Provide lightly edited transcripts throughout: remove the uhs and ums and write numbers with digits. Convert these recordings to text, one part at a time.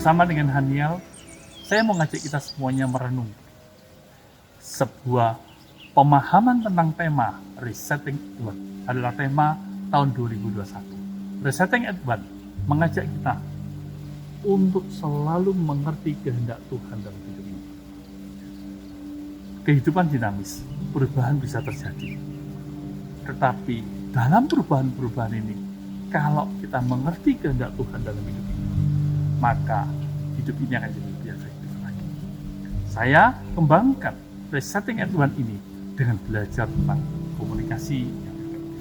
Bersama dengan Haniel, saya mau ngajak kita semuanya merenung sebuah pemahaman tentang tema Resetting Edward adalah tema tahun 2021. Resetting Edward mengajak kita untuk selalu mengerti kehendak Tuhan dalam hidup ini. Kehidupan dinamis, perubahan bisa terjadi. Tetapi dalam perubahan-perubahan ini, kalau kita mengerti kehendak Tuhan dalam hidup ini, maka hidup ini akan jadi lebih efektif lagi. Saya kembangkan Resetting Edward ini dengan belajar tentang komunikasi yang efektif.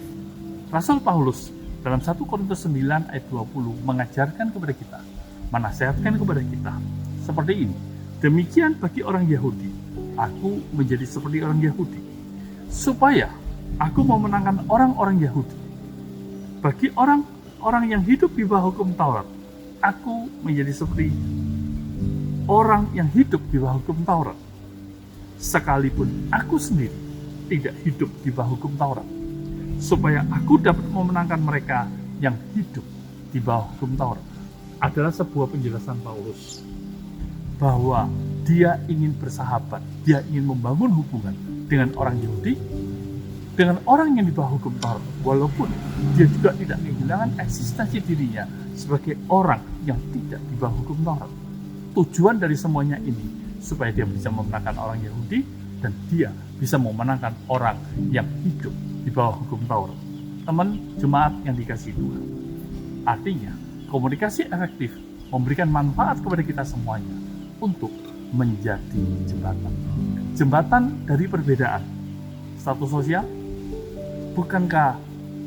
Rasul Paulus dalam 1 Korintus 9 ayat 20 mengajarkan kepada kita, menasihatkan kepada kita seperti ini. Demikian bagi orang Yahudi, aku menjadi seperti orang Yahudi, supaya aku memenangkan orang-orang Yahudi. Bagi orang-orang yang hidup di bawah hukum Taurat, aku menjadi seperti orang yang hidup di bawah hukum Taurat. Sekalipun aku sendiri tidak hidup di bawah hukum Taurat, supaya aku dapat memenangkan mereka yang hidup di bawah hukum Taurat. Adalah sebuah penjelasan Paulus bahwa dia ingin bersahabat, dia ingin membangun hubungan dengan orang Yahudi, dengan orang yang di bawah hukum Taurat, walaupun dia juga tidak kehilangan eksistensi dirinya sebagai orang yang tidak di bawah hukum Taurat. Tujuan dari semuanya ini supaya dia bisa memenangkan orang Yahudi dan dia bisa memenangkan orang yang hidup di bawah hukum Taurat. Teman jemaat yang dikasihi Tuhan, artinya komunikasi efektif memberikan manfaat kepada kita semuanya untuk menjadi jembatan dari perbedaan status sosial. Bukankah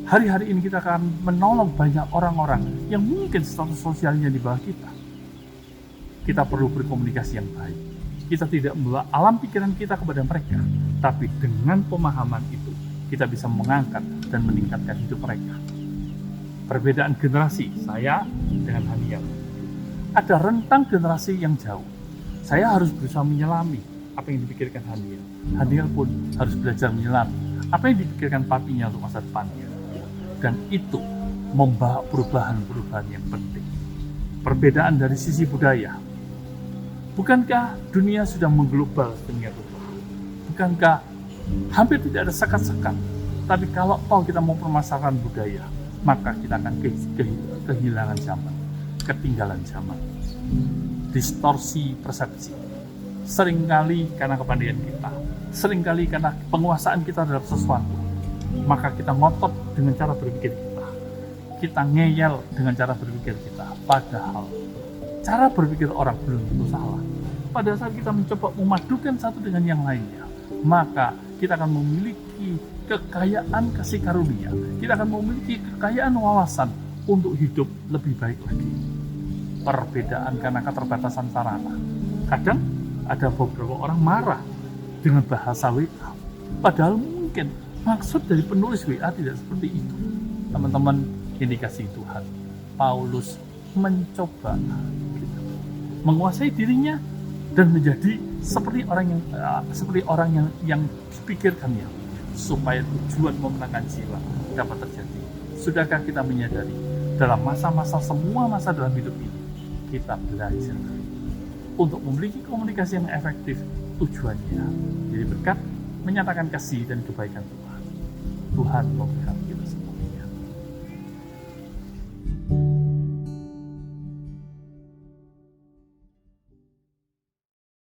hari-hari ini kita akan menolong banyak orang-orang yang mungkin status sosialnya di bawah kita? Kita perlu berkomunikasi yang baik. Kita tidak membawa alam pikiran kita kepada mereka, tapi dengan pemahaman itu, kita bisa mengangkat dan meningkatkan hidup mereka. Perbedaan generasi, saya dengan Haniel. Ada rentang generasi yang jauh. Saya harus berusaha menyelami apa yang dipikirkan Haniel. Haniel pun harus belajar menyelami apa yang dipikirkan papinya untuk masa depannya. Dan itu membawa perubahan-perubahan yang penting. Perbedaan dari sisi budaya. Bukankah dunia sudah mengglobal sedemikian rupa? Bukankah hampir tidak ada sekat-sekat? Tapi kalau kita mau permasalahan budaya, maka kita akan kehilangan zaman, ketinggalan zaman. Distorsi persepsi. Seringkali karena kepandaian kita, seringkali karena penguasaan kita terhadap sesuatu, maka kita ngotot dengan cara berpikir kita. Kita ngeyel dengan cara berpikir kita. Padahal cara berpikir orang belum tentu salah. Pada saat kita mencoba memadukan satu dengan yang lainnya, maka kita akan memiliki kekayaan kasih karunia. Kita akan memiliki kekayaan wawasan untuk hidup lebih baik lagi. Perbedaan karena keterbatasan sarana. Kadang ada beberapa orang marah dengan bahasa WA. Padahal mungkin maksud dari penulis WA tidak seperti itu. Teman-teman yang dikasihi Tuhan, Paulus mencoba menguasai dirinya dan menjadi seperti orang yang dipikirkannya, supaya tujuan memenangkan jiwa dapat terjadi. Sudahkah kita menyadari dalam masa-masa, semua masa dalam hidup ini, kita belajar untuk memiliki komunikasi yang efektif, tujuannya jadi berkat, menyatakan kasih dan kebaikan Tuhan. Tuhan memberkati.